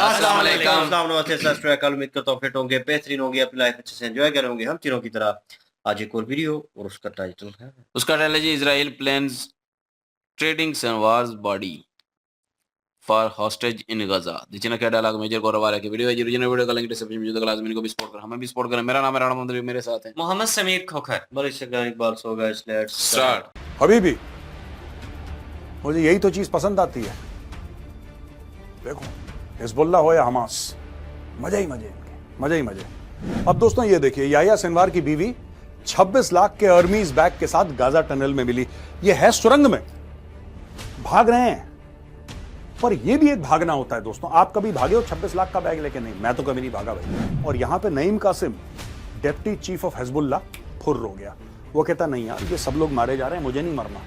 अस्सलाम वालेकुम। नमस्ते सत श्री अकाल। उम्मीद करता हूँ फिट होंगे, बेहतरीन होंगे, अपनी लाइफ अच्छे से एंजॉय कर होंगे हम तीनों की तरह। आज एक और वीडियो और उसका टाइटल है उसका टाइटल है जी Israel plans trading Sinwar's body for hostage in Gaza. जितना क्या डायलॉग मेजर गौरव की वीडियो है जी। ओरिजिनल वीडियो का लिंक डिस्क्रिप्शन में क्लास में इनको भी सपोर्ट करें, हमें भी सपोर्ट करें। मेरा नाम है राणा मंदिर, मेरे साथ है मोहम्मद समीर खोखर। बड़ी से इकबाल सो गए। Let's start. अभी भी मुझे यही तो चीज पसंद आती है। देखो हिजबुल्लाह हो या हमास, मजे ही मजे इनके, मजे ही मजे। अब दोस्तों ये देखिए, याह्या सिनवार की बीवी 26 लाख के अर्मीज बैग के साथ गाजा टनल में मिली। ये है सुरंग में, भाग रहे हैं। पर ये भी एक भागना होता है दोस्तों। आप कभी भागे हो 26 लाख का बैग लेके? नहीं, मैं तो कभी नहीं भागा भाई। और यहां पे Naim Qassem, deputy chief of Hezbollah, फुर्र हो गया। वो कहता नहीं यार, ये सब लोग मारे जा रहे हैं, मुझे नहीं मरना,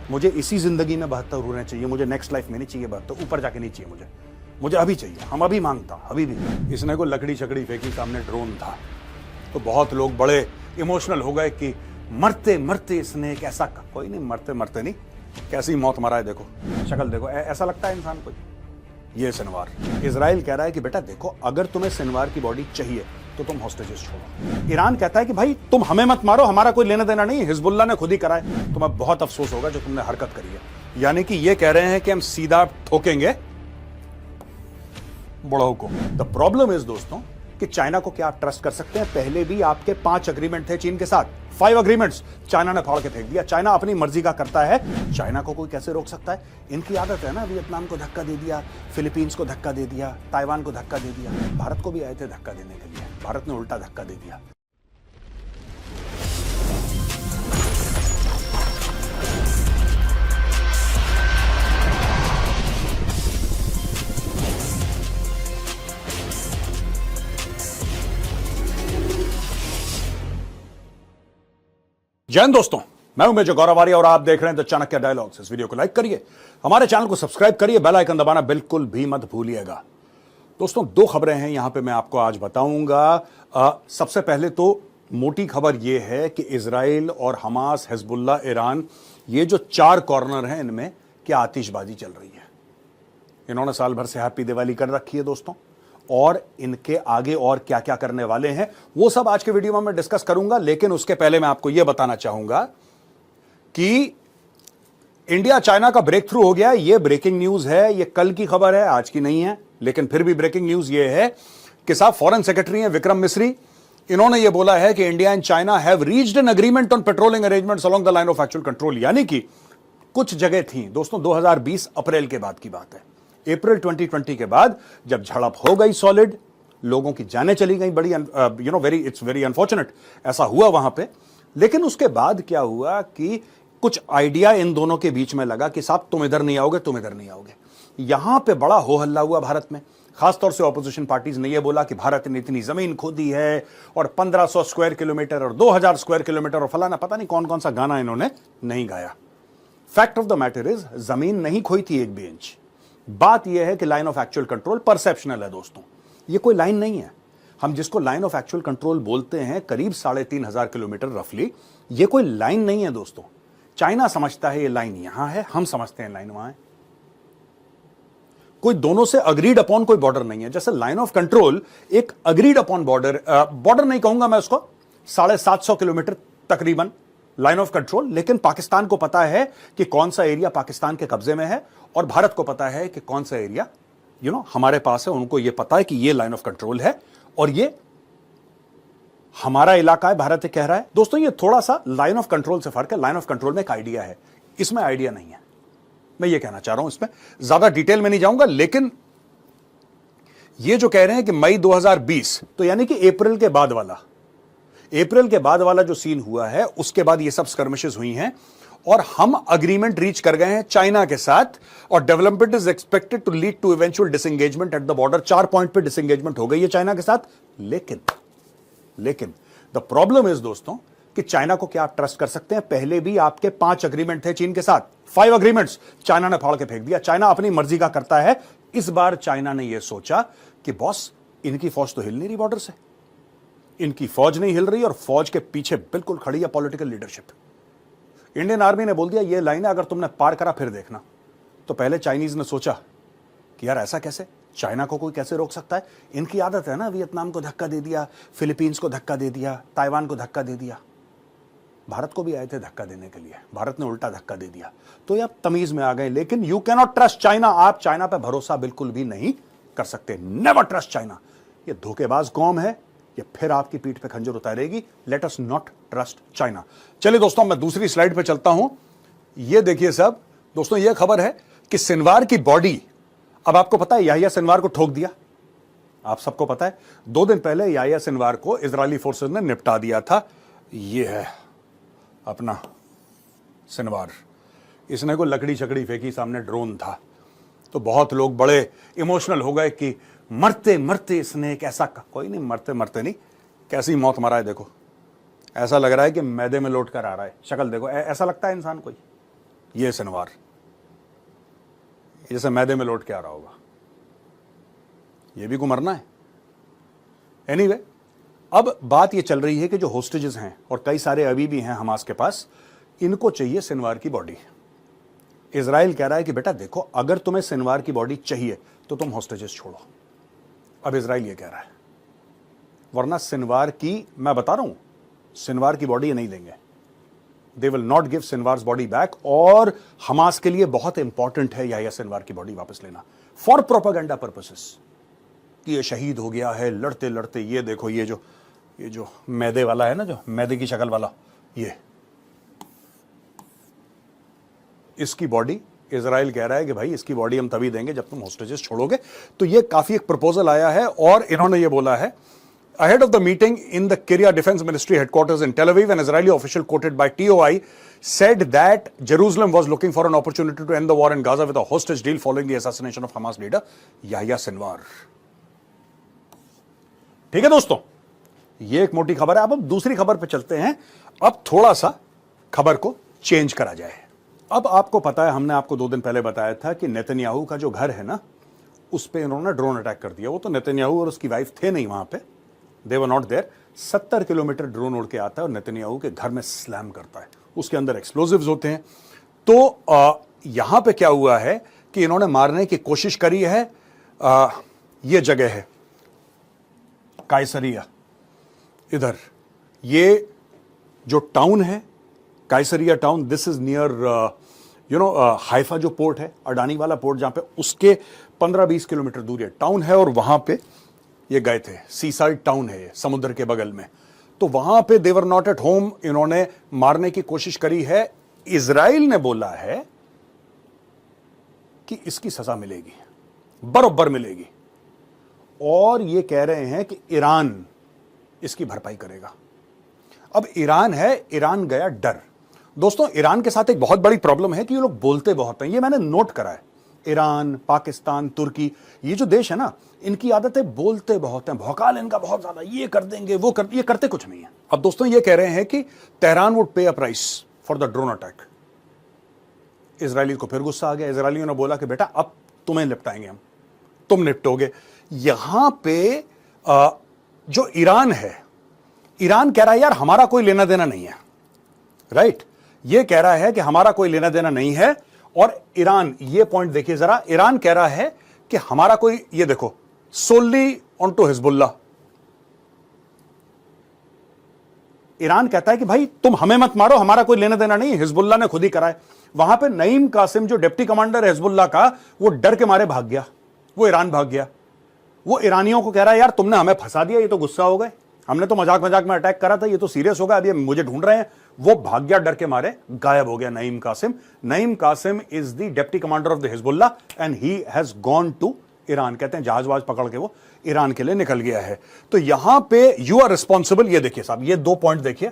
मुझे इसी जिंदगी में 72 होने चाहिए, मुझे नेक्स्ट लाइफ में नहीं चाहिए 72, ऊपर जाके नहीं चाहिए मुझे अभी चाहिए। हम अभी मांगता, अभी भी। इसने को लकड़ी छकड़ी फेंकी, सामने ड्रोन था, तो बहुत लोग बड़े इमोशनल हो गए कि मरते मरते इसने एक ऐसा, कोई नहीं मरते मरते नहीं, कैसी मौत मरा है देखो, शक्ल देखो, ऐसा लगता है इंसान को। ये सिनवार, इजराइल कह रहा है कि बेटा देखो, अगर तुम्हें सिनवार की बॉडी चाहिए तो तुम हॉस्टेजेस छोड़ो। ईरान कहता है कि भाई तुम हमें मत मारो, हमारा कोई लेना देना नहीं, हिजबुल्लाह ने खुद ही करा है, तुम्हें बहुत अफसोस होगा जो तुमने हरकत करी है। यानी कि ये कह रहे हैं कि हम सीधा ठोकेंगे बड़ों को। द प्रॉब्लम इज दोस्तों कि चाइना को क्या आप ट्रस्ट कर सकते हैं? पहले भी आपके 5 अग्रीमेंट थे चीन के साथ, 5 अग्रीमेंट्स चाइना ने फाड़ के फेंक दिया। चाइना अपनी मर्जी का करता है, चाइना को कोई कैसे रोक सकता है? इनकी आदत है ना, वियतनाम को धक्का दे दिया, फिलीपींस को धक्का दे दिया, ताइवान को धक्का दे दिया। भारत को भी आए थे धक्का देने के लिए, भारत ने उल्टा धक्का दे दिया। जय हिंद दोस्तों, मैं हूं मेजर गौरव आर्य और आप देख रहे हैं द चाणक्य डायलॉग्स। इस वीडियो को लाइक करिए, हमारे चैनल को सब्सक्राइब करिए, बेल आइकन दबाना बिल्कुल भी मत भूलिएगा। दोस्तों 2 खबरें हैं यहां पे मैं आपको आज बताऊंगा। सबसे पहले तो मोटी खबर यह है कि इजराइल और हमास, हिजबुल्लाह, ईरान, ये जो 4 कॉर्नर हैं, इनमें क्या आतिशबाजी चल रही है। इन्होंने साल भर से हैप्पी दिवाली कर रखी है दोस्तों, और इनके आगे और क्या क्या करने वाले हैं वो सब आज के वीडियो में मैं डिस्कस करूंगा। लेकिन उसके पहले मैं आपको यह बताना चाहूंगा कि इंडिया चाइना का ब्रेक थ्रू हो गया। यह ब्रेकिंग न्यूज है, यह कल की खबर है, आज की नहीं है, लेकिन फिर भी ब्रेकिंग न्यूज यह है कि साहब फॉरेन सेक्रेटरी हैं विक्रम मिस्री, इन्होंने यह बोला है कि India and China have reached an agreement on patrolling arrangements along the line of actual control. यानी कि कुछ जगह थी दोस्तों, 2020 अप्रैल के बाद की बात है, अप्रैल 2020 के बाद जब झड़प हो गई सॉलिड, लोगों की जानें चली गई, बड़ी इट्स वेरी अनफॉर्चुनेट ऐसा हुआ वहां पे। लेकिन उसके बाद क्या हुआ कि कुछ आइडिया इन दोनों के बीच में लगा कि साहब तुम इधर नहीं आओगे, तुम इधर नहीं आओगे। यहां पे बड़ा हो हल्ला हुआ भारत में, खासतौर से ऑपोजिशन पार्टीज ने यह बोला कि भारत ने इतनी जमीन खोदी है और 1500 स्क्वायर किलोमीटर और 2000 स्क्वायर किलोमीटर और फलाना, पता नहीं कौन कौन सा गाना इन्होंने नहीं गाया। Fact of the matter is, जमीन नहीं खोई थी 1 भी इंच। बात यह है कि line of actual control perceptual है दोस्तों, ये कोई लाइन नहीं है। हम जिसको लाइन ऑफ एक्चुअल कंट्रोल बोलते हैं, करीब 3500 किलोमीटर रफली, ये कोई लाइन नहीं है दोस्तों। चाइना समझता है ये लाइन यहां है, हम समझते हैं लाइन वहां है। कोई दोनों से अग्रीड अपॉन कोई बॉर्डर नहीं है। जैसे लाइन ऑफ कंट्रोल एक अग्रीड अपॉन बॉर्डर, बॉर्डर नहीं कहूंगा मैं उसको, 750 किलोमीटर तकरीबन लाइन ऑफ कंट्रोल। लेकिन पाकिस्तान को पता है कि कौन सा एरिया पाकिस्तान के कब्जे में है, और भारत को पता है कि कौन सा एरिया हमारे पास है। उनको यह पता है कि यह लाइन ऑफ कंट्रोल है और ये हमारा इलाका है, भारत कह रहा है। दोस्तों ये थोड़ा सा लाइन ऑफ कंट्रोल से फर्क है। लाइन ऑफ कंट्रोल में एक आइडिया है, इसमें आइडिया नहीं है। मैं ये कहना चाह रहा हूं, इसमें ज्यादा डिटेल में नहीं जाऊंगा। लेकिन ये जो कह रहे हैं कि मई 2020, तो यानी कि अप्रैल के बाद वाला जो सीन हुआ है, उसके बाद ये सब स्कर्मिशेस हुई हैं और हम अग्रीमेंट रीच कर गए हैं चाइना के साथ, और development is expected to lead to eventual disengagement at the border. 4 point पे डिसएंगेजमेंट हो गई है चाइना के साथ। लेकिन द प्रॉब्लम इज दोस्तों कि चाइना को क्या आप ट्रस्ट कर सकते हैं? पहले भी आपके 5 अग्रीमेंट थे चीन के साथ, 5 अग्रीमेंट्स चाइना ने फाड़ के फेंक दिया। चाइना अपनी मर्जी का करता है। इस बार चाइना ने यह सोचा कि बॉस, इनकी फौज तो हिल नहीं रही बॉर्डर से, इनकी फौज नहीं हिल रही, और फौज के पीछे बिल्कुल खड़ी है पॉलिटिकल लीडरशिप। इंडियन आर्मी ने बोल दिया ये लाइन है, अगर तुमने पार करा फिर देखना। तो पहले चाइनीज ने सोचा कि यार ऐसा कैसे, चाइना को कोई कैसे रोक सकता है? इनकी आदत है ना, वियतनाम को धक्का दे दिया, फिलीपींस को धक्का दे दिया, ताइवान को धक्का दे दिया। भारत को भी आए थे धक्का देने के लिए, भारत ने उल्टा धक्का दे दिया। तो ये आप तमीज में आ गए। लेकिन you can not trust China. आप चाइना पे भरोसा बिल्कुल भी नहीं कर सकते। Never trust China. ये धोखेबाज कौम है, ये फिर आपकी पीठ पे खंजर उतारेगी। Let us not trust China. चलिए दोस्तों, मैं दूसरी स्लाइड पे चलता हूं। ये देखिए सब दोस्तों, ये खबर है कि सिनवार की बॉडी, अब आपको पता है याहिया सिनवार को ठोक दिया। आप सबको पता है 2 दिन पहले याहिया सिनवार को इजरायली फोर्सेस ने निपटा दिया था। ये है अपना सिनवार। इसने कोई लकड़ी छकड़ी फेंकी, सामने ड्रोन था, तो बहुत लोग बड़े इमोशनल हो गए कि मरते मरते इसने एक ऐसा कोई नहीं, मरते मरते नहीं, कैसी मौत मरा है देखो। ऐसा लग रहा है कि मैदे में लौट कर आ रहा है। शक्ल देखो, ऐसा लगता है इंसान कोई। ये सिनवार जैसे मैदे में लौट के आ रहा होगा। ये भी को मरना है। एनीवे, अब बात ये चल रही है कि जो होस्टेजेस हैं, और कई सारे अभी भी हैं हमास के पास, इनको चाहिए सिनवार की बॉडी। इजराइल कह रहा है कि बेटा देखो, अगर तुम्हें सिनवार की बॉडी चाहिए तो तुम होस्टेजेस छोड़ो। अब इजराइल ये कह रहा है, वरना सिनवार की, मैं बता रहा हूं, सिनवार की बॉडी ये नहीं लेंगे। They will not give Sinwar's body back. और हमास के लिए बहुत इंपॉर्टेंट है याहिया सिनवार की बॉडी वापस लेना फॉर प्रोपेगेंडा पर्पसेस, कि ये शहीद हो गया है लड़ते लड़ते। ये देखो, ये जो मैदे वाला है ना, जो मैदे की शक्ल वाला, ये इसकी बॉडी इजराइल कह रहा है कि भाई इसकी बॉडी हम तभी देंगे जब तुम होस्टेजेस छोड़ोगे। तो ये काफी एक प्रपोजल आया है, और इन्होंने ये बोला है ahead of the meeting in the Kiryat Defense Ministry headquarters in Tel Aviv, an Israeli official quoted by TOI said that Jerusalem was looking for an opportunity to end the war in Gaza with a hostage deal following the assassination of Hamas leader Yahya Sinwar. ठीक है दोस्तों, ये एक मोटी खबर है। अब हम दूसरी खबर पे चलते हैं। अब थोड़ा सा खबर को चेंज करा जाए। अब आपको पता है, हमने आपको 2 दिन पहले बताया था कि नेतन्याहू का जो घर है ना, उस पे इन्होंने ड्रोन अटैक कर दिया। वो तो नेतन्याहू और उसकी वाइफ थे नहीं वहां पे, they were not there. 70 kilometre drone उड़ के आता है और नेतन्याहू के घर में स्लैम करता है। उसके अंदर एक्सप्लोजिव्स होते हैं। तो यहां पे क्या हुआ है कि इन्होंने मारने की कोशिश करी है। ये जगह है कायसरिया, इधर ये जो टाउन है Caesarea town, this is near Haifa जो पोर्ट है, अडानी वाला पोर्ट, जहां पे उसके 15-20 किलोमीटर दूर ये टाउन है। और वहां पे ये गए थे, सीसाइड टाउन है ये, समुद्र के बगल में। तो वहां पे they were not at home, इन्होंने मारने की कोशिश करी है। इजराइल ने बोला है कि इसकी सजा मिलेगी, बरोबर मिलेगी। और ये कह रहे हैं कि ईरान इसकी भरपाई करेगा। अब ईरान है, ईरान गया डर। दोस्तों, ईरान के साथ एक बहुत बड़ी प्रॉब्लम है कि ये लोग बोलते बहुत हैं। ये मैंने नोट करा है। ईरान, पाकिस्तान, तुर्की, ये जो देश है ना, इनकी आदतें बोलते बहुत हैं, भौकाल इनका बहुत ज्यादा, ये कर देंगे वो कर, ये करते कुछ नहीं है। अब दोस्तों, ये कह रहे हैं कि तेहरान वुड पे a price for the drone attack. Israeli को फिर गुस्सा आ गया। इजरायलियों ने बोला कि बेटा अब तुम्हें निपटाएंगे हम, तुम निपटोगे। यहां पे जो ईरान है, ईरान कह रहा है यार हमारा कोई लेना देना नहीं है, राइट। ये कह रहा है कि हमारा कोई लेना देना नहीं है। और ईरान, ये पॉइंट देखिए जरा, ईरान कह रहा है कि हमारा कोई, ये देखो, सोली ऑन टू हिजबुल्लाह। ईरान कहता है कि भाई तुम हमें मत मारो, हमारा कोई लेना देना नहीं, हिजबुल्लाह ने खुद ही करा है। वहां पे नईम कासिम जो डिप्टी कमांडर है हिजबुल्लाह का, वो डर के मारे भाग गया, वो ईरान भाग गया। वो ईरानियों को कह रहा है यार तुमने हमें फंसा दिया, ये तो गुस्सा हो गए, हमने तो मजाक मजाक में अटैक करा था, ये तो सीरियस होगा, अब ये मुझे ढूंढ रहे हैं। वो भाग गया, डर के मारे गायब हो गया Naim Qassem. Naim Qassem is the deputy commander of the Hezbollah and he has gone to Iran. कहते हैं जहाज पकड़ के वो ईरान के लिए निकल गया है। तो यहां पे यू आर रिस्पॉन्सिबल। ये देखिए साहब, ये 2 पॉइंट देखिए।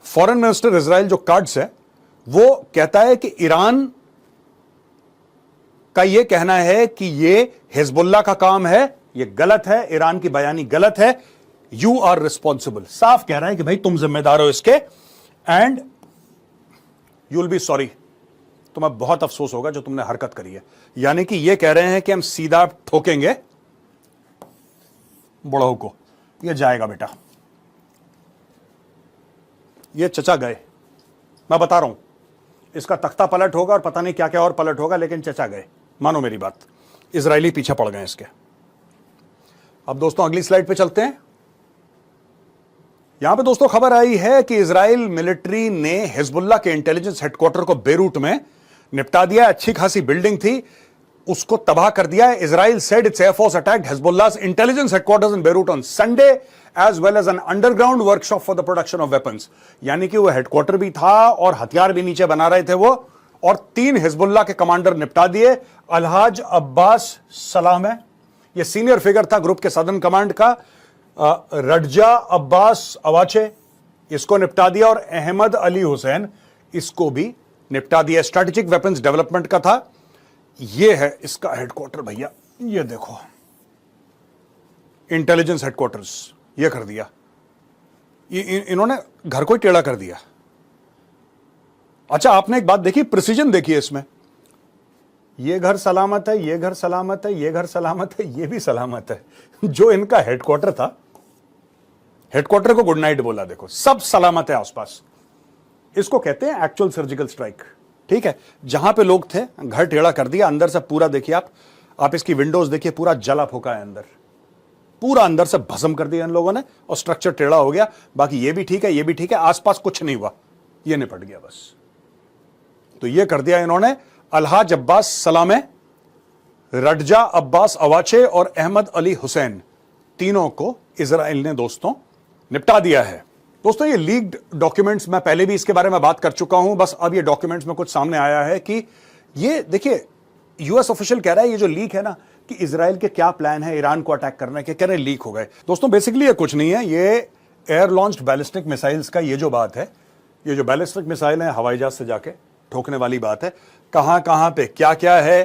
फॉरेन मिनिस्टर इजराइल जो कार्ड्स है, वो कहता है कि ईरान का ये कहना है कि ये हिजबुल्लाह का काम है, ये गलत है, ईरान की बयानी गलत है, यू आर रिस्पॉन्सिबल। साफ कह रहा है कि भाई तुम जिम्मेदार हो इसके, and you will be sorry, तुम्हें बहुत अफसोस होगा जो तुमने हरकत करी है। यानी कि ये कह रहे हैं कि हम सीधा ठोकेंगे बुढ़ऊ को, ये जाएगा बेटा। ये चचा गए, मैं बता रहा हूं, इसका तख्ता पलट होगा और पता नहीं क्या क्या और पलट होगा, लेकिन चचा गए, मानो मेरी बात, इजरायली पीछे पड़ गए इसके। अब दोस्तों अगली स्लाइड पे चलते हैं। यहां पे दोस्तों खबर आई है कि इजराइल मिलिट्री ने हिजबुल्लाह के इंटेलिजेंस हेडक्वार्टर को बेरूट में निपटा दिया। अच्छी खासी बिल्डिंग थी, उसको तबाह कर दिया है। Israel said its air force attacked Hezbollah's intelligence headquarters in Beirut on Sunday as well as an underground workshop for the production of weapons. यानी कि वो हेडक्वार्टर भी था और हथियार भी नीचे बना रहे थे वो, और 3 हिजबुल्लाह के कमांडर निपटा दिए। अलहाज अब्बास सलामे, ये सीनियर फिगर था ग्रुप के सदर्न कमांड का। रडजा अब्बास अवाचे, इसको निपटा दिया, और अहमद अली हुसैन, इसको भी निपटा दिया। स्ट्रेटेजिक वेपन्स डेवलपमेंट का था। ये है इसका हेडक्वार्टर भैया, ये देखो इंटेलिजेंस हेडक्वार्टर्स, ये कर दिया। इन्होंने घर को ही टेढ़ा कर दिया। अच्छा, आपने एक बात देखी, प्रिसीजन देखिए इसमें। ये घर सलामत है, ये घर सलामत है, ये घर सलामत है, ये भी सलामत है। जो इनका हेडक्वार्टर था, हेडक्वार्टर को गुड नाइट बोला, देखो सब सलामत है आसपास। इसको कहते हैं एक्चुअल सर्जिकल स्ट्राइक। ठीक है, जहां पे लोग थे घर टेढ़ा कर दिया। अंदर से पूरा देखिए आप इसकी विंडोज देखिए, पूरा जला फूका है अंदर, पूरा अंदर से भस्म कर दिया इन लोगों ने, और स्ट्रक्चर टेढ़ा हो गया। बाकी ये भी ठीक है, ये भी ठीक है, आसपास कुछ नहीं हुआ, ये निपट गया बस। तो ये कर दिया इन्होंने। अलहाज अब्बास सलामे, रडजा अब्बास अवाचे और अहमद अली हुसैन, तीनों को इजराइल ने दोस्तों निपटा दिया है। दोस्तों ये लीक्ड डॉक्यूमेंट्स, मैं पहले भी इसके बारे में बात कर चुका हूं, बस अब ये डॉक्यूमेंट्स में कुछ सामने आया है कि ये देखिए, यूएस ऑफिशियल कह रहा है ये जो लीक है ना, कि इजराइल के क्या प्लान है ईरान को अटैक करने के, कह रहे लीक हो गए। दोस्तों बेसिकली ये कुछ नहीं है, ये एयर लॉन्च्ड बैलिस्टिक मिसाइल्स का ये जो बात है, ये जो बैलिस्टिक मिसाइल है हवाई जहाज से जाके ठोकने वाली बात है, कहां कहां पे क्या क्या है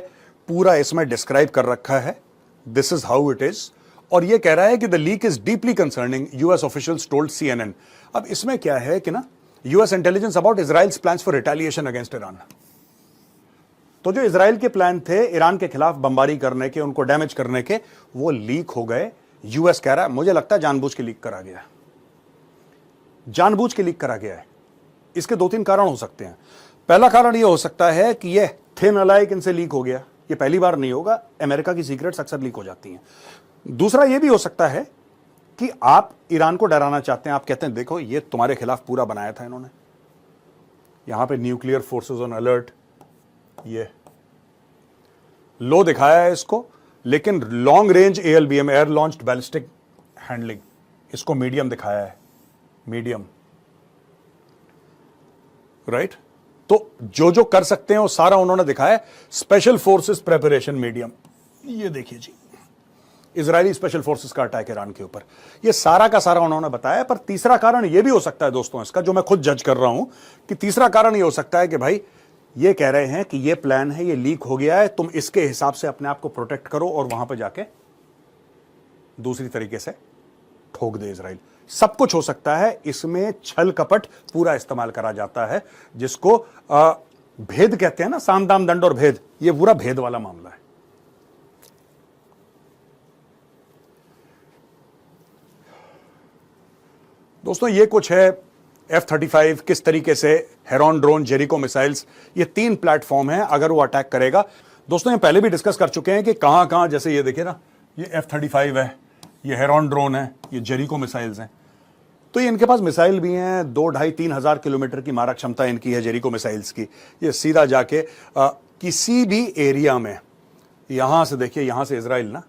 पूरा इसमें डिस्क्राइब कर रखा है। This is how it is. और ये कह रहा है कि the leak is deeply concerning, US officials told CNN। अब इसमें क्या है कि ना, US intelligence about Israel's plans for retaliation against Iran. तो जो इजराइल के प्लान थे ईरान के खिलाफ बमबारी करने के, उनको डैमेज करने के, वो लीक हो गए। यूएस कह रहा है मुझे लगता है जानबूझ के लीक करा गया, जानबूझ के लीक करा गया है। इसके 2-3 कारण हो सकते हैं। पहला कारण ये हो सकता है कि ये थिन अलाइक इनसे लीक हो गया, ये पहली बार नहीं होगा, अमेरिका की सीक्रेट्स अक्सर लीक हो जाती हैं। दूसरा ये भी हो सकता है कि आप ईरान को डराना चाहते हैं, आप कहते हैं देखो ये तुम्हारे खिलाफ पूरा बनाया था इन्होंने, यहां पे न्यूक्लियर फोर्सेस ऑन अलर्ट, ये लो दिखाया है इसको, लेकिन long range ALBM, air launched ballistic handling, इसको मीडियम दिखाया है, मीडियम, राइट। तो जो जो कर सकते हैं वो सारा उन्होंने दिखाया है। स्पेशल फोर्सेस प्रेपरेशन मीडियम, ये देखिए जी, इजरायली स्पेशल फोर्सेस का अटैक ईरान के ऊपर, ये सारा का सारा उन्होंने बताया। पर तीसरा कारण ये भी हो सकता है दोस्तों इसका, जो मैं खुद जज कर रहा हूं, कि तीसरा कारण ये हो सकता है कि भाई ये कह रहे हैं कि ये प्लान है, ये लीक हो गया है, तुम इसके हिसाब से अपने आप को प्रोटेक्ट करो और वहां पर जाके दूसरी तरीके से ठोक दे इजराइल। सब कुछ हो सकता है इसमें, छल कपट पूरा इस्तेमाल करा जाता है, जिसको भेद कहते हैं ना, साम दाम दंड और भेद, ये पूरा भेद वाला मामला है। दोस्तों ये कुछ है F-35, किस तरीके से हेरॉन ड्रोन, जेरिको मिसाइल्स, ये 3 प्लेटफॉर्म हैं अगर वो अटैक करेगा। दोस्तों ये पहले भी डिस्कस कर चुके हैं कि कहां कहां, जैसे ये देखिए ना, ये F-35 है, ये हेरॉन ड्रोन है, ये जेरिको मिसाइल्स हैं। तो ये इनके पास मिसाइल भी हैं, 2-2.5-3 हजार किलोमीटर की मारक क्षमता इनकी है जेरिको मिसाइल्स की। ये सीधा जाके किसी भी एरिया में, यहां से देखिए, यहां से इजराइल ना,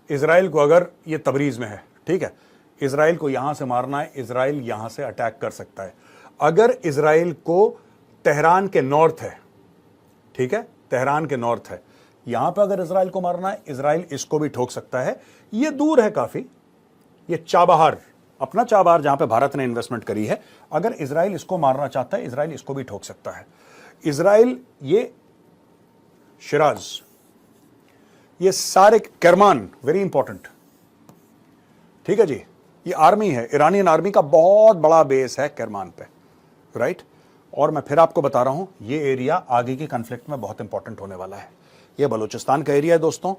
इजराइल को अगर ये तबरीज में है, ठीक है, इजराइल को यहां से मारना है, इजराइल यहां से अटैक कर सकता है। अगर इजराइल को तेहरान के नॉर्थ है, ठीक है, तेहरान के नॉर्थ है, यहां पर अगर इजराइल को मारना है, इजराइल इसको भी ठोक सकता है। ये दूर है काफी, ये चाबहार, अपना चाबहार जहां पे भारत ने इन्वेस्टमेंट करी है, अगर इजराइल इसको मारना चाहता है, इजराइल इसको भी ठोक सकता है। इजराइल, ये शिराज, ये सारे, करमान, वेरी इंपॉर्टेंट, ठीक है जी, ये आर्मी है, ईरानियन आर्मी का बहुत बड़ा बेस है करमान पे, राइट। और मैं फिर आपको बता रहा हूं, ये एरिया आगे के कॉन्फ्लिक्ट में बहुत इंपॉर्टेंट होने वाला है। ये बलूचिस्तान का एरिया है दोस्तों,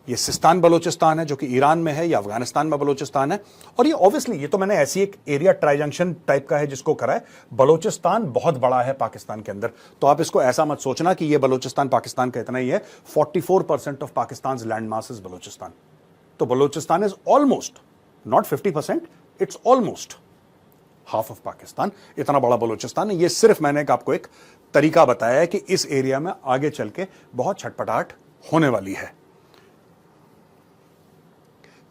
ये सिस्तान बलोचिस्तान है जो कि ईरान में है, या अफगानिस्तान में बलोचिस्तान है। और ये ऑब्वियसली ये तो मैंने ऐसी एक एरिया ट्राई जंक्शन टाइप का है जिसको करा है। बलोचिस्तान बहुत बड़ा है पाकिस्तान के अंदर, तो आप इसको ऐसा मत सोचना कि ये बलोचिस्तान पाकिस्तान का इतना ही है। 44% of Pakistan land mass is Balochistan. तो Balochistan is almost not 50%, it's almost half of Pakistan. इतना बड़ा बलोचिस्तान है। ये सिर्फ मैंने आपको एक तरीका बताया है कि इस एरिया में आगे चल के बहुत छटपटाहट होने वाली है।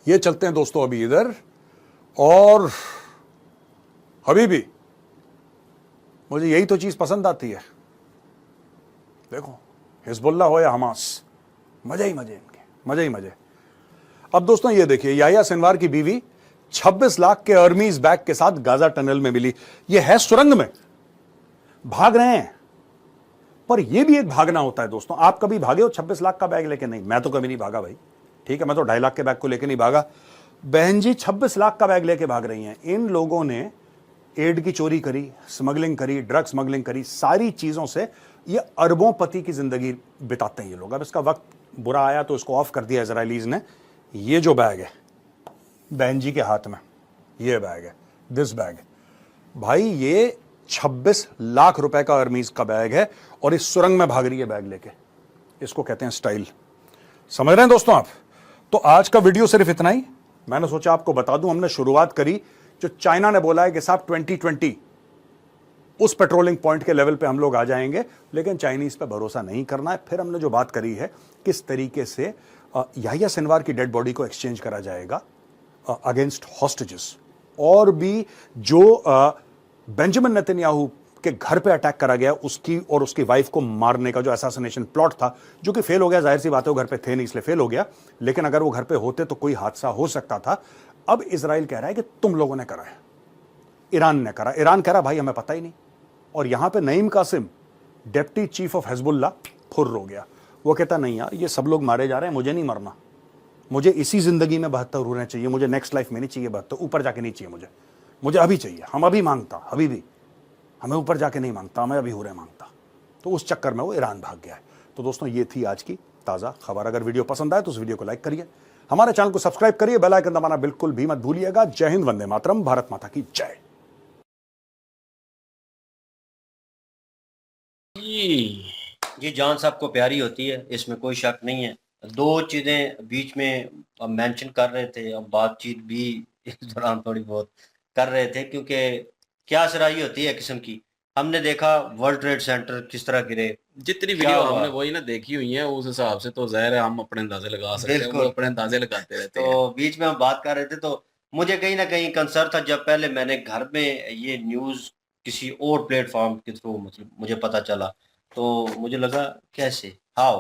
ये चलते हैं दोस्तों अभी इधर, और अभी भी मुझे यही तो चीज पसंद आती है। देखो, हिजबुल्लाह हो या हमास, मजे ही मजे इनके, मजे ही मजे। अब दोस्तों ये देखिए, याह्या सिनवार की बीवी 26 लाख के अर्मीज बैग के साथ गाजा टनल में मिली। ये है सुरंग में, भाग रहे हैं। पर ये भी एक भागना होता है दोस्तों। आप कभी भागे हो 26 लाख का बैग लेके? नहीं, मैं तो कभी नहीं भागा भाई। ठीक है, मैं तो 2.5 लाख के बैग को लेके नहीं भागा। बहन जी 26 लाख का बैग लेके भाग रही हैं। इन लोगों ने एड की चोरी करी, स्मगलिंग करी, ड्रग स्मगलिंग करी, सारी चीजों से ये अरबों पति की जिंदगी बिताते हैं ये लोग। अब इसका वक्त बुरा आया तो इसको ऑफ कर दिया इजरायलीज ने। ये जो बैग है बहन जी के हाथ में, ये बैग है, दिस बैग भाई, ये 26 लाख रुपए का अर्मीज का बैग है, और इस सुरंग में भाग रही है बैग लेके। इसको कहते हैं स्टाइल। समझ रहे हैं दोस्तों आप? तो आज का वीडियो सिर्फ इतना ही। मैंने सोचा आपको बता दूं, हमने शुरुआत करी जो चाइना ने बोला है कि साहब 2020 उस पेट्रोलिंग पॉइंट के लेवल पे हम लोग आ जाएंगे, लेकिन चाइनीज पे भरोसा नहीं करना है। फिर हमने जो बात करी है किस तरीके से याह्या सिनवार की डेड बॉडी को एक्सचेंज करा जाएगा अगेंस्ट हॉस्टेजेस, और भी जो बेंजामिन नेतन्याहू के घर पे अटैक करा गया, उसकी और उसकी वाइफ को मारने का जो असैसिनेशन प्लॉट था, जो कि फेल हो गया। जाहिर सी बात है, वो घर पे थे नहीं इसलिए फेल हो गया, लेकिन अगर वो घर पे होते तो कोई हादसा हो सकता था। अब इजराइल कह रहा है कि तुम लोगों ने करा है, ईरान ने करा। ईरान कह रहा भाई हमें पता ही नहीं। और यहां पे Naim Qassem, deputy chief of Hezbollah, फुर्र हो गया। वो कहता नहीं यार, ये सब लोग मारे जा रहे हैं, मुझे नहीं मरना, मुझे इसी जिंदगी में 72 होने चाहिए, मुझे नेक्स्ट लाइफ में नहीं चाहिए 72, ऊपर जाके नहीं चाहिए मुझे अभी चाहिए। हम अभी मांगता, अभी भी हमें ऊपर जाके नहीं मांगता, हमें अभी हुर्रे मांगता। तो उस चक्कर में वो ईरान भाग गया है। तो दोस्तों ये थी आज की ताज़ा खबर। अगर वीडियो पसंद आए तो उस वीडियो को लाइक करिए, हमारे चैनल को सब्सक्राइब करिए, बेल आइकन दबाना बिल्कुल भी मत भूलिएगा। जय हिंद, वंदे मातरम, भारत माता की जय। ये जान सबको प्यारी होती है, इसमें कोई शक नहीं है। दो चीज़ें बीच में मेंशन कर रहे थे, अब बातचीत भी इस दौरान थोड़ी बहुत कर रहे थे, क्योंकि क्या सराही होती है किस्म की। हमने देखा वर्ल्ड ट्रेड सेंटर किस तरह गिरे। जितनी क्या वीडियो हुआ? हमने वही ना देखी हुई है, उस हिसाब से तो ज़ाहिर है हम अपने अंदाजे लगा सकते हैं, वो बिल्कुल। अपने अंदाजे लगाते रहते हैं। तो बीच में हम बात कर रहे थे, तो मुझे कहीं ना कहीं कंसर्न था। जब पहले मैंने घर में ये न्यूज़ किसी और प्लेटफॉर्म के थ्रू मतलब मुझे पता चला, तो मुझे लगा कैसे, हाउ,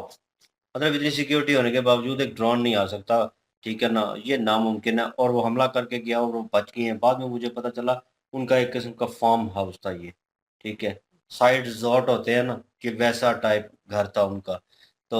मतलब इतनी सिक्योरिटी होने के बावजूद एक ड्रोन नहीं आ सकता, ठीक है ना, ये नामुमकिन है। और वो हमला करके गया और वो बच गए हैं। बाद में मुझे पता चला उनका एक किस्म का फार्म हाउस था ये, ठीक है, साइड रिजॉर्ट होते हैं ना, कि वैसा टाइप घर था उनका। तो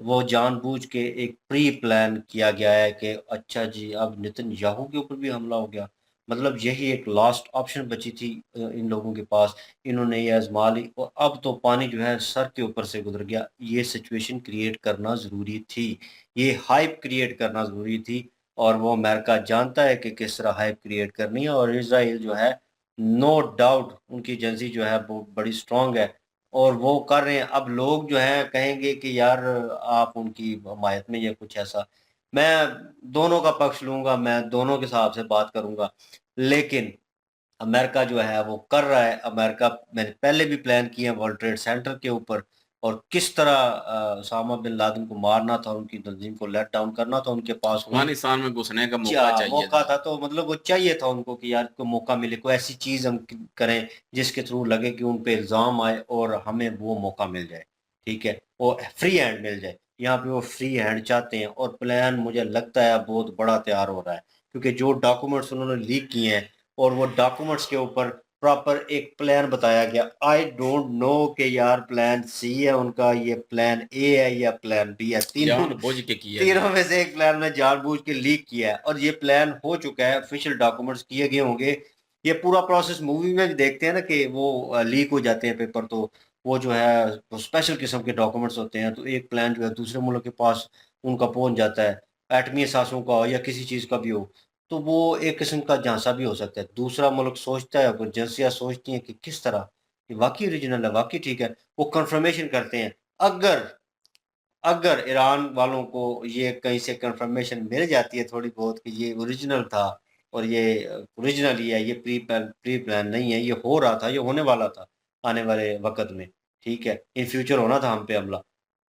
वो जानबूझ के एक प्री प्लान किया गया है कि अच्छा जी अब नेतन्याहू के ऊपर भी हमला हो गया। मतलब यही एक लास्ट ऑप्शन बची थी इन लोगों के पास। इन्होंने ये आजमा ली, और अब तो पानी जो है सर के ऊपर से गुजर गया। ये सिचुएशन क्रिएट करना ज़रूरी थी, ये हाइप क्रिएट करना ज़रूरी थी, और वो अमेरिका जानता है कि किस तरह हाइप क्रिएट करनी है। और इसराइल जो है, नो डाउट उनकी एजेंसी जो है वो बड़ी स्ट्रांग है, और वो कर रहे हैं। अब लोग जो हैं कहेंगे कि यार आप उनकी हमायत में या कुछ ऐसा। मैं दोनों का पक्ष लूँगा, मैं दोनों के हिसाब से बात करूँगा, लेकिन अमेरिका जो है वो कर रहा है। अमेरिका, मैंने पहले भी प्लान किए हैं वर्ल्ड ट्रेड सेंटर के ऊपर, और किस तरह उसामा बिन लादेन को मारना था, उनकी तंजीम को लेट डाउन करना था। उनके पास वही अफगानिस्तान में घुसने का मौका चाहिए मौका था। था, तो मतलब वो चाहिए था उनको कि यार को मौका मिले, कोई ऐसी चीज़ हम करें जिसके थ्रू लगे कि उन पे इल्ज़ाम आए और हमें वो मौका मिल जाए, ठीक है, वो फ्री हैंड मिल जाए। यहाँ पे वो फ्री हैंड चाहते हैं, और प्लान मुझे लगता है बहुत बड़ा तैयार हो रहा है, क्योंकि जो डॉक्यूमेंट्स उन्होंने लीक किए हैं, और वो डॉक्यूमेंट्स के ऊपर प्रॉपर एक प्लान बताया गया। आई डोंट नो कि यार प्लान सी है उनका, ये प्लान ए है या प्लान बी है। जानबूझ के किया तीनों गया। में से एक प्लान में जानबूझ के लीक किया है, और ये प्लान हो चुका है, ऑफिशियल डॉक्यूमेंट्स किए गए होंगे। ये पूरा प्रोसेस मूवी में भी देखते हैं ना कि वो लीक हो जाते हैं पेपर, तो वो जो है स्पेशल किस्म के डॉक्यूमेंट्स होते हैं। तो एक प्लान जो है दूसरे मुल्क के पास उनका पहुंच जाता है, एटमी असासों का हो या किसी चीज़ का भी हो, तो वो एक किस्म का झांसा भी हो सकता है। दूसरा मुल्क सोचता है, कुछ एजेंसियाँ सोचती हैं कि किस तरह ये वाक़ई ओरिजिनल है, वाक़ई ठीक है, वो कन्फर्मेशन करते हैं। अगर अगर ईरान वालों को ये कहीं से कन्फर्मेशन मिल जाती है थोड़ी बहुत कि ये ओरिजिनल था और ये ओरिजिनल ही है, ये प्री प्लान नहीं है, ये हो रहा था, ये होने वाला था आने वाले वक़्त में, ठीक है? इन फ्यूचर होना था हम पे हमला,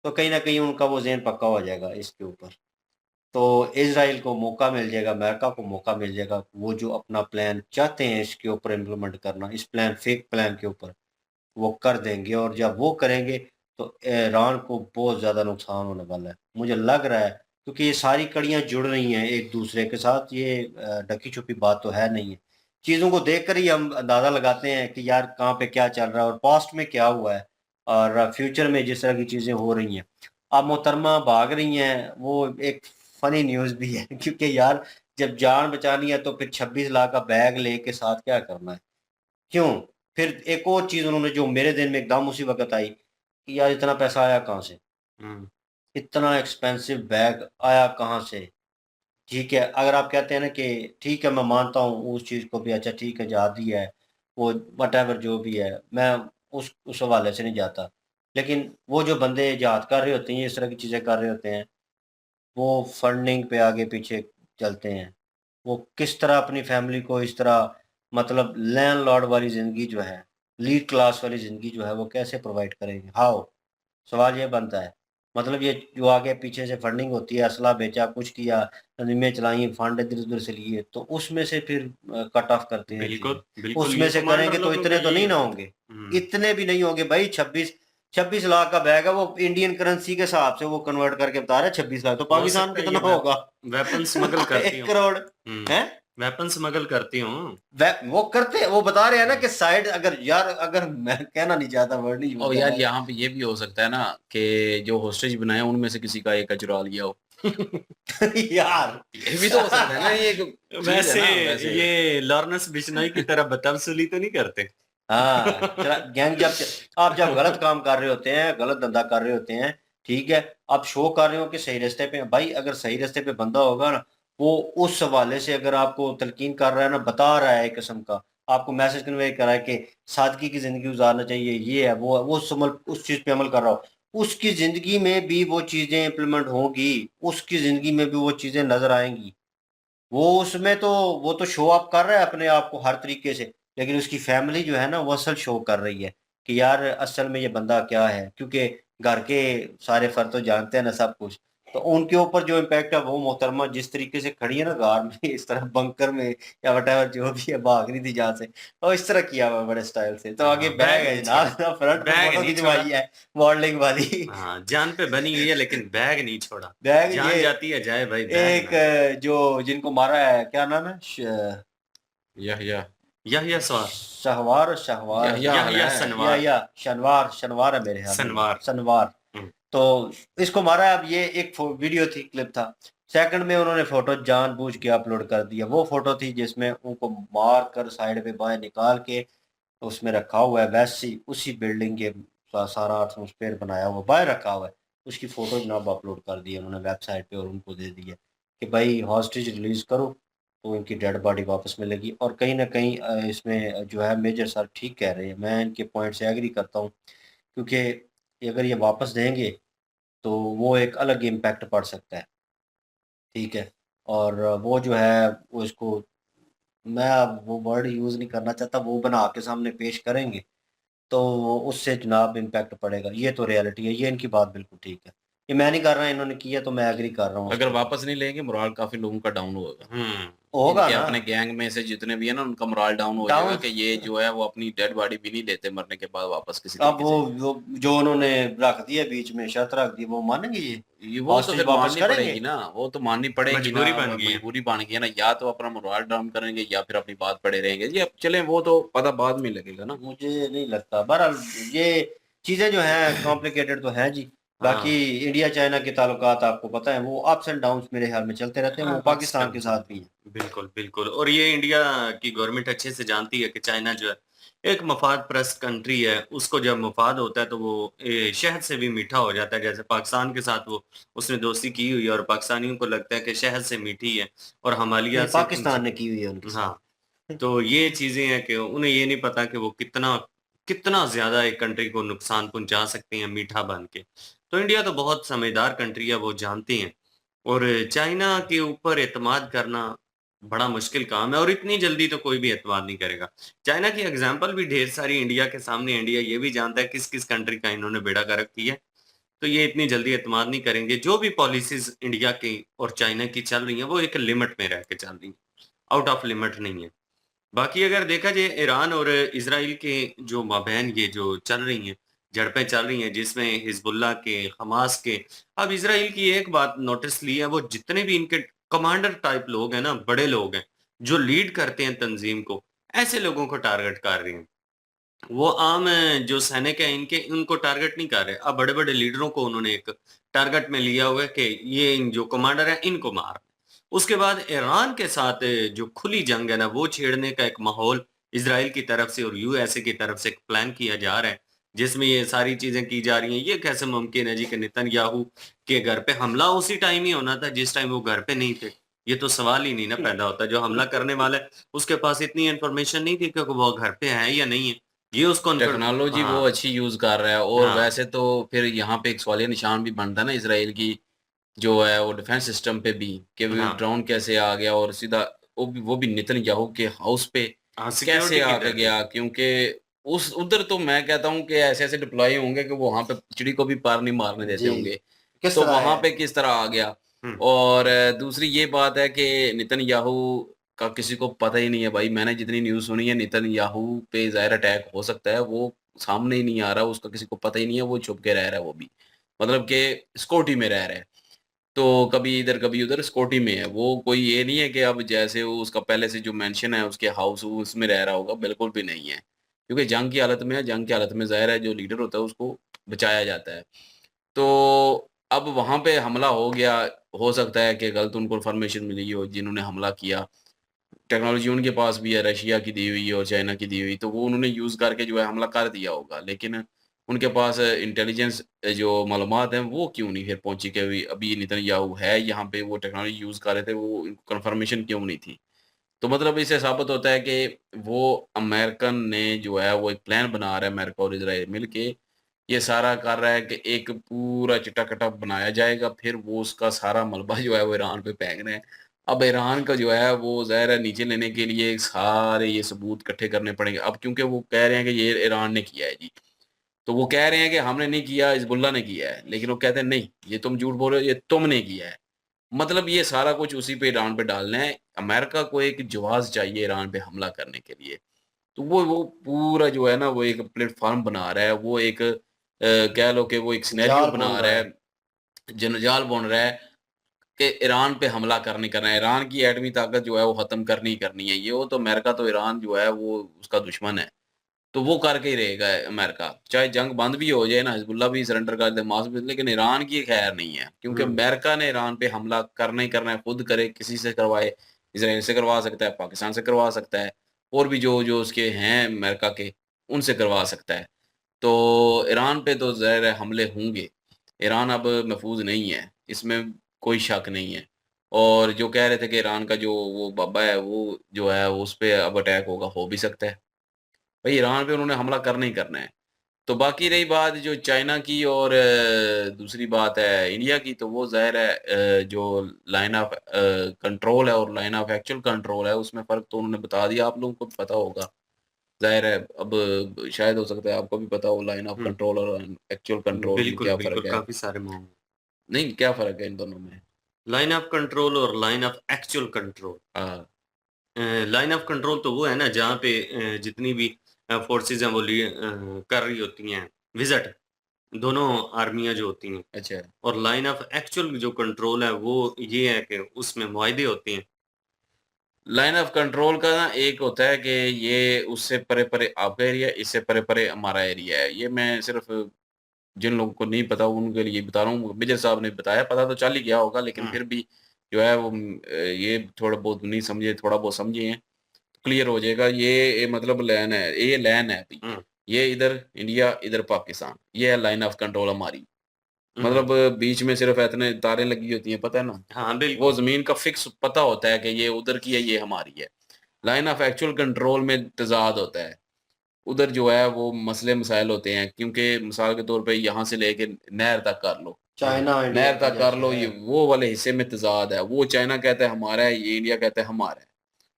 तो कहीं न कहीं उनका वो ज़हन पक्का हो जाएगा इसके ऊपर। तो इज़राइल को मौका मिल जाएगा, अमेरिका को मौका मिल जाएगा, वो जो अपना प्लान चाहते हैं इसके ऊपर इम्प्लीमेंट करना, इस फेक प्लान के ऊपर, वो कर देंगे और जब वो करेंगे तो ईरान को बहुत ज़्यादा नुकसान होने वाला है। मुझे लग रहा है क्योंकि ये सारी कड़ियाँ जुड़ रही हैं एक-दूसरे के साथ, ये ढकी-छुपी बात तो है नहीं है। चीज़ों को देखकर ही हम अंदाज़ा लगाते हैं कि यार कहाँ पे क्या चल रहा है और पास्ट में क्या हुआ है और फ्यूचर में जिस तरह की चीज़ें हो रही हैं। अब मोहतरमा भाग रही हैं, वो एक फ़नी न्यूज़ भी है क्योंकि यार जब जान बचानी है तो फिर 26 लाख का बैग लेके साथ क्या करना है? क्यों? फिर एक और चीज़ उन्होंने जो मेरे दिल में एकदम उसी वक़्त आई कि यार इतना पैसा आया कहाँ से? हुँ। इतना एक्सपेंसिव बैग आया कहाँ से? ठीक है, अगर आप कहते हैं ना कि ठीक है मैं मानता हूँ उस चीज़ को भी अच्छा ठीक है जहादी है, वो व्हाटएवर जो भी है, मैं उस हवाले से नहीं जाता। लेकिन वो जो बंदे जिहाद कर रहे होते हैं, इस तरह की चीज़ें कर रहे होते हैं, वो फंडिंग पे आगे-पीछे चलते हैं। वो किस तरह अपनी फैमिली को इस तरह मतलब लैंडलॉर्ड वाली ज़िंदगी जो है, लीड क्लास वाली ज़िंदगी जो है, वो कैसे प्रोवाइड करेंगे? हाउ? सवाल ये बनता है। मतलब ये जो आगे पीछे से फंडिंग होती है, असला बेचा, कुछ किया, तंजीमें चलाई, फंड इधर-उधर से लिए, तो उसमें से फिर कट ऑफ करते हैं चीज़ें। बिल्कुल, बिल्कुल उसमें ये से कमांडर करेंगे तो लोगों का इतने तो यही नहीं ना होता है। होंगे। हुँ। इतने भी नहीं होंगे भाई 26 लाख का बैग है, वो इंडियन करेंसी के हिसाब से वो कन्वर्ट करके बता रहा है 26 लाख, तो हो पाकिस्तान सकता है कितना ये होगा? वेपन स्मगल करती 1 हों। करोड़, हुँ। हैं? वेपन स्मगल करती हों। वो करते हैं, वो बता रहे हैं ना हुँ। कि साइड अगर यार अगर मैं कहना नहीं चाहता, वर्ड नहीं यूज़ और यार करना यहाँ पे ये भी हो सकता है ना कि जो हॉस्टेज बनाए उनमें से किसी का एक का चुरा लिया हो। यार। ये भी तो हो सकता है ना, ये एक चीज़ है वैसे ना वैसे। ये लॉरेंस बिश्नोई की तरह बदतमीज़ी तो नहीं करते? हाँ, चला गैंग जब आप जब गलत काम कर रहे होते हैं, गलत धंधा कर रहे होते हैं, ठीक है? आप शो कर रहे हो कि सही रास्ते पे हैं, भाई अगर सही रास्ते पे बंदा होगा ना, वो उस हवाले से अगर आपको तलकीन कर रहा है ना, बता रहा है एक किस्म का, आपको मैसेज कन्वे कर रहा है कि सादगी की ज़िंदगी गुज़ारना चाहिए, ये है, वो है, वो उस चीज़ पे अमल कर रहा हो। उसकी ज़िंदगी में भी वो चीज़ें इम्प्लीमेंट होंगी, उसकी ज़िंदगी में भी वो चीज़ें नज़र आएँगी। वो तो शो ऑफ कर रहा है अपने आप को हर तरीके से, लेकिन उसकी फैमिली जो है ना वो असल शो कर रही है कि यार असल में ये बंदा क्या है, क्योंकि घर के सारे फर्द तो जानते हैं ना सब कुछ। तो उनके ऊपर जो इम्पैक्ट है वो मोहतरमा जिस तरीके से खड़ी है ना गार में इस तरह बंकर में या व्हाटएवर जो भी है भाग रही थी जहाँ से, और इस तरह किया हुआ है बड़े स्टाइल से। तो आगे हाँ, बैग बैग है नहीं जनाब, छोड़ा, फ्रंट पे बैग फोटो नहीं छोड़ा। खिंचवाई है मॉडलिंग वाली। हाँ, जान पे बनी हुई है लेकिन बैग नहीं छोड़ा। बैग जान ये जाती है जाए भाई बैग एक ना जाए। जो जिनको मारा है क्या नाम है यह यह्या सवार शहवार शहवार यह हाल यह्या है। सनवार या शनवार शनवार है मेरे ख्याल में, सनवार। सनवार। हुँ, तो इसको मारा है। अब ये एक वीडियो थी, क्लिप था। सेकंड में उन्होंने फोटो जानबूझ के अपलोड कर दिया। वो फोटो थी जिसमें उनको मार कर साइड पे बाएं निकाल के उसमें रखा हुआ है, वैसी उसी बिल्डिंग के सारा एटमॉस्फेयर बनाया हुआ बाहर रखा हुआ है। उसकी फोटो जनाब अपलोड कर दी है उन्होंने वेबसाइट पे और उनको दे दी है कि भाई हॉस्टेज रिलीज करो तो इनकी डेड बॉडी वापस मिलेगी। और कहीं ना कहीं इसमें जो है मेजर सर ठीक कह रहे हैं, मैं इनके पॉइंट से एग्री करता हूँ, क्योंकि अगर ये वापस देंगे तो वो एक अलग इम्पैक्ट पड़ सकता है, ठीक है। और वो जो है वो इसको मैं अब वो वर्ड यूज़ नहीं करना चाहता, वो बना के सामने पेश करेंगे तो उससे जनाब इम्पैक्ट पड़ेगा। ये तो रियलिटी है, ये इनकी बात बिल्कुल ठीक है। ये मैं नहीं कर रहा, इन्होंने किया तो मैं एग्री कर रहा हूँ अगर उसके ऊपर। वापस नहीं लेंगे मोराल काफ़ी लोगों का डाउन होगा। हुँ। होगा इनके ना अपने गैंग में से जितने भी है ना उनका मोराल डाउन हो जाएगा डाउन। कि ये जो है वो अपनी डेड बॉडी भी नहीं लेते मरने के बाद वापस किसी अब तरीके से। वो जो उन्होंने रख दिया बीच में शर्त रख दी, वो मानेंगे ये ये वो तो हॉस्टेज फिर वापस माननी करेंगे? पड़ेगी ना, वो तो माननी पड़ेगी ना, मजबूरी बन गई है। मजबूरी बन गई है ना, या तो अपना मोराल डाउन करेंगे या फिर अपनी बात पड़े रहेंगे। जी अब चलें वो तो पता बाद में लगेगा ना। मुझे नहीं लगता। बहरहाल ये चीज़ें जो हैं कॉम्प्लिकेटेड तो हैं जी। बाकी हाँ, इंडिया चाइना के ताल्लुकात आपको पता है, वो अप्स एंड डाउन्स मेरे ख्याल में चलते रहते हैं, वो हाँ, अप्स पाकिस्तान के डाउन्स साथ होते भी हैं। हैं। बिल्कुल, बिल्कुल और ये इंडिया की गवर्नमेंट अच्छे से जानती है कि चाइना जो है एक मफाद परस्त कंट्री है, उसको जब मफाद होता है तो वो शहद से भी मीठा हो जाता है। जैसे पाकिस्तान के साथ वो उसने दोस्ती की हुई है और पाकिस्तानियों को लगता है कि शहद से मीठी है और हमालिया ये से पाकिस्तान ने की हुई है उनके साथ। हाँ, तो ये चीजें हैं कि उन्हें ये नहीं पता कि वो कितना कितना ज्यादा एक कंट्री को नुकसान पहुंचा सकते हैं मीठा बन के। तो इंडिया तो बहुत समझदार कंट्री है, वो जानते हैं। और चाइना के ऊपर एतमाद करना बड़ा मुश्किल काम है और इतनी जल्दी तो कोई भी एतमाद नहीं करेगा। चाइना की एग्जाम्पल भी ढेर सारी इंडिया के सामने है। इंडिया ये भी जानता है किस किस कंट्री का इन्होंने बेड़ा गर्क किया है। तो ये इतनी जल्दी एतमाद नहीं करेंगे। जो भी पॉलिसीज इंडिया की और चाइना की चल रही है वो एक लिमिट में रह के चल रही है, आउट ऑफ लिमिट नहीं है। बाकी अगर देखा जाए ईरान और इसराइल के जो माबैन ये जो चल रही हैं, झड़पें चल रही हैं जिसमें हिजबुल्लाह के, हमास के, अब इसराइल की एक बात नोटिस ली है, वो जितने भी इनके कमांडर टाइप लोग हैं ना, बड़े लोग हैं, जो लीड करते हैं तंजीम को, ऐसे लोगों को टारगेट कर रहे हैं। वो आम जो सैनिक है इनके, उनको टारगेट नहीं कर रहे। अब बड़े-बड़े लीडरों को उन्होंने एक टारगेट में लिया हुआ है कि ये इन जो कमांडर है इनको मार। उसके बाद ईरान के साथ जो खुली जंग है ना, वो छेड़ने का एक माहौल इज़राइल की तरफ से और यूएसए की तरफ से एक प्लान किया जा रहा है, जिसमें ये सारी चीज़ें की जा रही हैं। ये कैसे मुमकिन है जी कि नेतन्याहू के घर पे हमला उसी टाइम ही होना था जिस टाइम वो घर पे नहीं थे? ये तो सवाल ही नहीं ना पैदा होता। जो हमला करने वाला है, उसके पास इतनी इन्फॉर्मेशन नहीं थी कि वो घर पे है या नहीं है। ये उसको टेक्नोलॉजी वो हाँ, अच्छी यूज कर रहा है। और हाँ, वैसे तो फिर यहाँ पे एक सवालिया निशान भी बनता है ना इसराइल की जो है वो डिफेंस सिस्टम पे भी, कि हाँ, ड्रोन कैसे आ गया और सीधा वो भी नेतन्याहू के हाउस पे हाँ, कैसे सिक्योरिटी की आके तहरीर। गया। क्योंकि उस उधर तो मैं कहता हूँ कि ऐसे ऐसे डिप्लॉय होंगे कि वो वहां पे चिड़ी को भी पार नहीं मारने देते जी, होंगे। किस तो तरह वहां है? पे किस तरह आ गया। हुँ, और दूसरी ये बात है कि नेतन्याहू का किसी को पता ही नहीं है भाई। मैंने जितनी न्यूज़ सुनी है नेतन्याहू पे ज़ाहिर अटैक हो सकता है, वो सामने ही नहीं आ रहा, उसका किसी को पता ही नहीं है, वो छुप के रह रहा है वो भी। मतलब कि सिक्योरिटी में रह रहा है। तो कभी इधर कभी उधर सिक्योरिटी में है। वो कोई ये नहीं है कि अब जैसे वो उसका पहले से जो मेंशन है उसके हाउस वो उसमें रह रहा होगा, बिल्कुल भी नहीं है। क्योंकि जंग की हालत में है, जंग की हालत में ज़ाहिर है जो लीडर होता है उसको बचाया जाता है। तो अब वहाँ पे हमला हो गया, हो सकता है कि गलत उनको इन्फॉर्मेशन मिली हो जिन्होंने हमला किया। टेक्नोलॉजी उनके पास भी है, रशिया की दी हुई और चाइना की दी हुई, तो वो उन्होंने यूज़ करके जो है हमला कर दिया होगा। लेकिन उनके पास इंटेलिजेंस जो मालूमात हैं वो क्यों नहीं फिर पहुँची कि अभी अभी नेतन्याहू है यहाँ पे, वो टेक्नोलॉजी यूज़ कर रहे थे, वो उनको कन्फर्मेशन क्यों नहीं थी? तो मतलब इससे साबित होता है कि वो अमेरिकन ने जो है वो एक प्लान बना रहा है, अमेरिका और इज़राइल मिलके ये सारा कर रहा है कि एक पूरा चिट्टा-कटा बनाया जाएगा, फिर वो उसका सारा मलबा जो है वो ईरान पे फेंकना है। अब ईरान का जो है वो ज़ाहिर है नीचे लेने के लिए सारे ये सबूत इकट्ठे करने पड़ेंगे। अब क्योंकि वो कह रहे हैं कि ये ईरान ने किया है जी, तो वो कह रहे हैं कि हमने नहीं किया, हिज़्बुल्लाह ने किया है। लेकिन वो कहते हैं नहीं, ये तुम झूठ बोल रहे हो, ये तुमने किया है। मतलब ये सारा कुछ उसी पे ईरान पे डालना है। अमेरिका को एक जवाज़ चाहिए ईरान पे हमला करने के लिए। तो वो पूरा जो है ना वो एक प्लेटफ़ॉर्म बना रहा है, वो एक कह लो कि वो एक सिनेरियो जाल बुन बना रहा रहा है। है, जनजाल बुन रहा है कि ईरान पे हमला करने करना है। ईरान की एटमी ताकत जो है वो ख़त्म करनी ही करनी है। ये वो तो अमेरिका तो ईरान जो है वो उसका दुश्मन है। तो वो करके ही रहेगा अमेरिका। चाहे जंग बंद भी हो जाए ना, हिज़्बुल्लाह भी सरेंडर कर दे, हमास भी, लेकिन ईरान की खैर नहीं है। क्योंकि हुँ, अमेरिका ने ईरान पे हमला करना ही करना है, खुद करे, किसी से करवाए, इज़राइल से करवा सकता है, पाकिस्तान से करवा सकता है, और भी जो उसके हैं अमेरिका के, उनसे करवा सकता है। तो ईरान पे तो ज़ाहिर है हमले होंगे। ईरान अब महफूज़ नहीं है, इसमें कोई शक नहीं है। और जो कह रहे थे कि ईरान का जो वो बाबा है, वो जो है उस पे अब अटैक होगा, हो भी सकता है। भई ईरान पे उन्होंने हमला करना ही करना है। तो बाकी रही बात जो चाइना की और दूसरी बात है इंडिया की, तो वो ज़ाहिर है जो लाइन ऑफ कंट्रोल है और लाइन ऑफ एक्चुअल कंट्रोल है, उसमें फ़र्क तो उन्होंने बता दिया, आप लोगों को भी पता होगा। ज़ाहिर है अब शायद हो सकता है आपको भी पता हो लाइन ऑफ हुँ, कंट्रोल और एक्चुअल कंट्रोल में बिल्कुल, क्या बिल्कुल, फ़र्क है? काफ़ी सारे मामले। नहीं, क्या फ़र्क है इन दोनों में? लाइन ऑफ कंट्रोल और लाइन ऑफ एक्चुअल कंट्रोल। हाँ, लाइन ऑफ कंट्रोल तो वो है ना जहाँ पे जितनी भी फ़ोर्सेज़ हैं वो कर रही होती हैं विज़िट, दोनों आर्मियाँ जो होती हैं। अच्छा। और लाइन ऑफ एक्चुअल जो कंट्रोल है वो ये है कि उसमें मुआहदे होते हैं। लाइन ऑफ कंट्रोल का ना एक होता है कि ये उससे परे-परे आपका एरिया, इससे परे-परे हमारा एरिया है। ये मैं सिर्फ़ जिन लोगों को नहीं पता उनके लिए बता रहा हूँ। मेजर साहब ने बताया, पता तो चल ही गया होगा लेकिन हुँ, फिर भी जो है वो ये थोड़ा बहुत नहीं समझे, थोड़ा बहुत समझे हैं। क्लियर हो जाएगा। ये मतलब लाइन है, ये लाइन है अभी, हम्म, ये इधर इंडिया इधर पाकिस्तान, ये है लाइन ऑफ कंट्रोल हमारी। हम्म, मतलब बीच में सिर्फ इतने तारें लगी होती हैं, पता है ना, हाँ वो बिल्कुल। जमीन का फिक्स पता होता है कि ये उधर की है, ये हमारी है। लाइन ऑफ एक्चुअल कंट्रोल में तजाद होता है, उधर जो है वो मसले मसाइल होते हैं, क्योंकि मिसाल के तौर पे यहाँ से लेके नहर तक कर लो, चाइना इंडिया नहर का तक कर जैसे लो, है, ये वो वाले हिस्से में तजाद है। वो चाइना कहता है हमारा है, ये इंडिया कहता है हमारा है।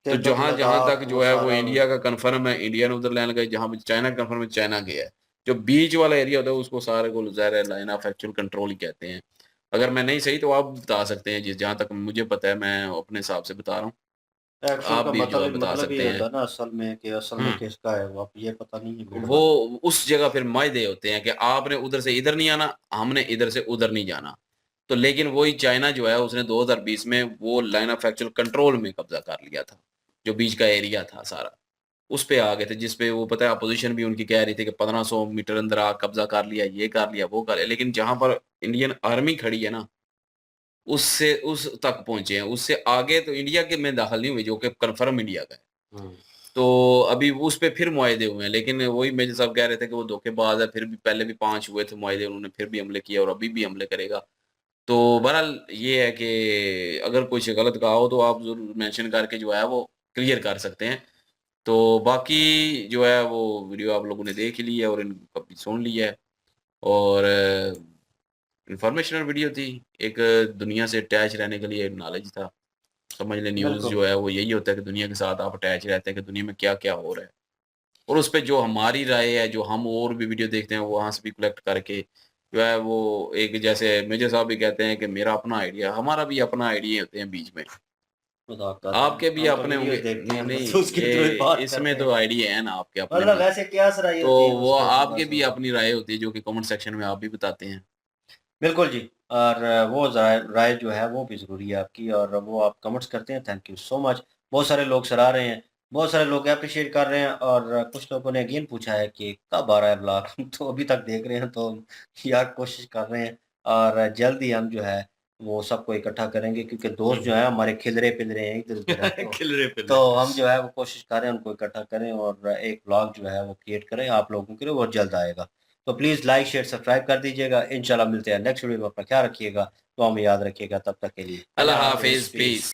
तो तिब्बत जहां जहां लद्दाख तक वो जो है वो सारा। इंडिया का कंफर्म है, इंडिया ने उधर लाइन लगाई, जहां पे चाइना का कंफर्म है, चाइना गया है। जो बीच वाला एरिया होता है उसको सारे को ज़ाहिर है लाइन ऑफ एक्चुअल कंट्रोल ही कहते हैं। अगर मैं नहीं सही तो आप बता सकते हैं, जिस जहां तक मुझे पता है मैं अपने हिसाब से बता रहा हूँ, एक्चुअल आप का भी जो है बता मतलब ये सकते होता हैं। है ना असल में, कि असल में हम्म, किसका है वो, अब ये पता नहीं है मेरे वो को। उस जगह फिर मायदे होते हैं कि आपने उधर से इधर नहीं आना, हमने इधर से उधर नहीं जाना। तो लेकिन वही चाइना जो है उसने 2020 में वो लाइन ऑफ एक्चुअल कंट्रोल में कब्जा कर लिया था, जो बीच का एरिया था सारा, उस पे आ गए थे, जिस पे वो पता है अपोजिशन भी उनकी कह रही थी कि 1500 मीटर अंदर आ कब्जा कर लिया, ये कर लिया, वो कर लिया। लेकिन जहां पर इंडियन आर्मी खड़ी है ना, उससे उस तक पहुंचे हैं, उससे आगे तो इंडिया के में दाखिल नहीं हुए, जो कि कन्फर्म इंडिया का है। हम्म, तो अभी वो उस पे फिर मुआहदे हुए हैं, लेकिन वही मेजर साहब कह रहे थे कि वो धोखेबाज है, फिर भी पहले भी 5 हुए थे मुआहदे, उन्होंने फिर भी हमले किए और अभी भी हमले करेगा। तो बहरहाल ये है कि अगर कुछ गलत कहा हो तो आप ज़रूर मेंशन करके जो है वो क्लियर कर सकते हैं। तो बाकी जो है वो वीडियो आप लोगों ने देख ही ली है और इनको भी सुन लिया है, और इन्फॉर्मेशनल वीडियो थी, एक दुनिया से अटैच रहने के लिए नॉलेज था। समझ लें न्यूज़ बिल्कुल। जो है वो यही होता है कि दुनिया के साथ आप अटैच रहते हैं कि दुनिया में क्या-क्या हो रहा है। और उस पे जो हमारी राय है, जो हम और भी वीडियो देखते हैं, वहाँ से भी कलेक्ट करके जो है वो एक, जैसे मेजर साहब भी कहते हैं कि मेरा अपना आइडिया, हमारा भी अपना आइडिया होते हैं बीच में। मजाक कर रहे हैं, आपके भी हम तो अपने वीडियो होंगे। देखते नहीं, हैं बस, नहीं, उसके थ्रू ही ये बात इसमें करते तो हैं। आइडिया है ना आपके अपने मतलब भी। वैसे क्या सराही तो होती है वो उस पे, तो आपके बस भी वो। अपनी राय होती है, जो कि कमेंट सेक्शन में आप भी बताते हैं। बिल्कुल जी। और वो राय राय जो है वो भी ज़रूरी है आपकी, और वो आप कमेंट्स करते हैं, थैंक यू सो मच। बहुत सारे लोग सराह रहे हैं, बहुत सारे लोग अप्रिशिएट कर रहे हैं, और कुछ लोगों ने अगेन पूछा है कि कब आ रहा है ब्लॉग तो अभी तक देख रहे हैं, तो यार कोशिश कर रहे हैं, और जल्द ही हम जो है वो सबको इकट्ठा करेंगे, क्योंकि दोस्त जो हम्म, है हमारे खिलरे पिलरे हैं, इधर उधर है, खिलरे तो पिलरे। हम जो है वो कोशिश कर रहे हैं उनको इकट्ठा करें, और एक ब्लॉग जो है वो क्रिएट करें आप लोगों के लिए, वो जल्द आएगा। तो प्लीज़ लाइक शेयर सब्सक्राइब कर दीजिएगा। इंशाल्लाह मिलते हैं नेक्स्ट वीडियो में, अपना ख्याल रखिएगा, तो हमें याद रखिएगा, तब तक के लिए अल्लाह अल्लाह हाफिज़, हाफिज़, पीस। पीस।